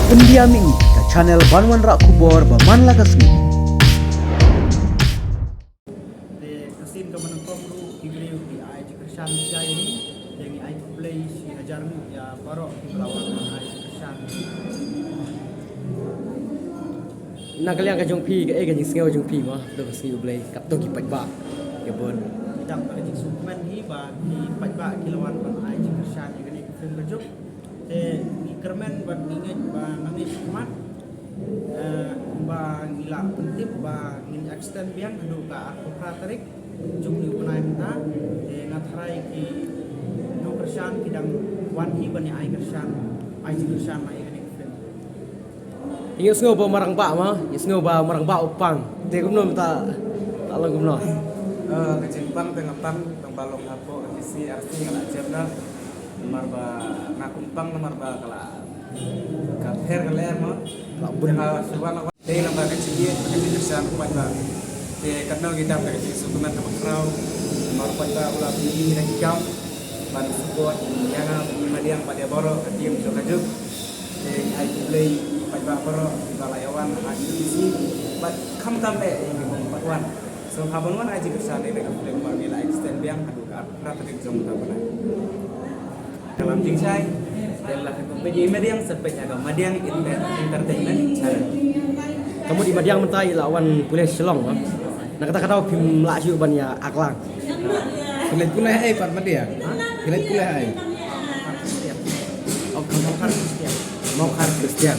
Pendiami ke channel Banwan Rak Kubor Baman Lagasmi. De kasin ka manangkom ru kigriu di ai kersan jai ini yang ai play si hajarmu ya barok di lawan ai kersan. Nakaliang ka jong pi ka jing singaw jong pi mo do kasi ublay kapto ki pagba ya bon Tidak pada jik Superman hi ba di pajba kilawan ban ai kersan yang ini film berjuk. De di kermen ban ingat ba nangis kumat. Ba ngila pentip ba ngin extend biang adu ka aku tarik juk ni punai minta de ngatrai ki no kersan kidang wan hi ban ai kersan ai ini film. ingat singaw ba marang ba mo singaw ba marang ba upang te kumno ta lang kumno Kejimpang tengah pang balong apo isi arti ngala cerna marba ngakumpang marba kala kapher keler mo tengah subang teh lamba kecil kesan kuat ba te kenal kita ke sukuman takrau marba ba ulah bini dan jam ban support yang madiang pada boro tim jokajuk te ai play pada boro balayawan haji isi bat kam be patuan so habon wan aji kersan ini kan film margila extend biang adu ka pratik jom ta bana dalam jingsai dan lah kemudian mediang sepenya ga madiang entertainment channel kamu di madiang mentai lawan pulis selong mo nak kata film la siu ban ya aklang Kulit pula ai pat madiang. Kulit pula ai. Oh, kamu kan setiap mau har Kristian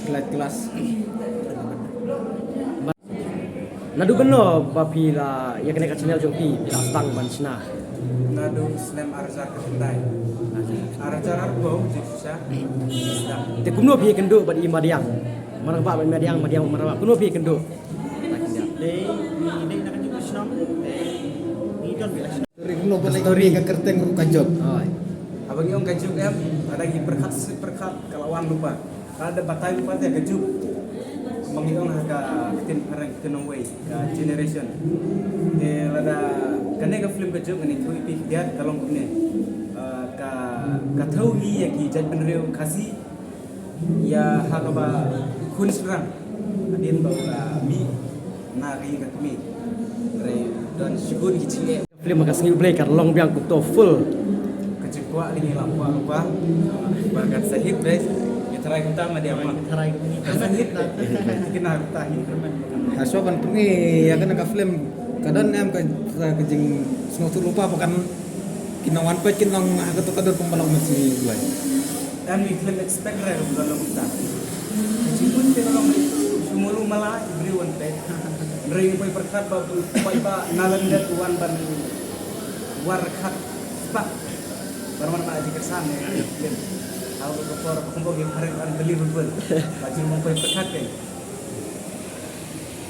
Kulit kelas. nadu beno bapi la ya kena ka channel jong pi la stang ban sina nadu slam arjar ketai arjar arbo jiksa te kumno pi kendo ba di madiang marang ba madiang marang kumno pi kendo de ni nak juk senam de ni don bila Story kuno story ke kerteng ru kajok. oi abang yang kajuk ada lagi perkat kalawan lupa ada batai lupa dia kajuk mengiong harga tim parang kenoway generation ada kene ka film kajuk ni thui pi dia kalong kene ka thau hi ya ki jat benreu khasi ya hakaba kun serang adin bau mi na ri ka kami re dan sigun hicine film ka singi play kar long biang ku to full kecekwa lagi lampu lupa bagat sahib guys kita rai kita ma dia ma tarai ni sahib kita harus tahi Haso kan pengi ya kan ka film kadon em ka kejing semua tu lupa bukan kinawan pe kinong ha to kadon pembalong masih buat. dan we film expect rai dalam kita kecikun te kalau sumulu malah ibri wante rai poi perkat ba pai ba nalandat wan ban war khat pak barman ma aji kersan ne film Aku berkor kumpul yang hari unbelievable. Baju mau perkat kan.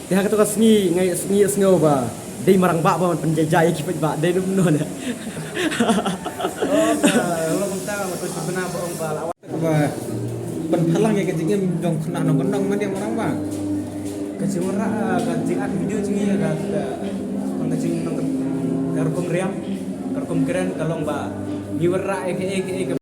dia kata ka singi ngai singaw ba dei marang ba penjajah ki ba dei dum no Oh, lo minta waktu sebenarnya bohong bala. Ba ben halang ya kejing jong kena no kendong madiang orang ba. Kecimura kancing ak video cingi ya kecing nonton karkom riam karkom keren kalau mbak giwara eke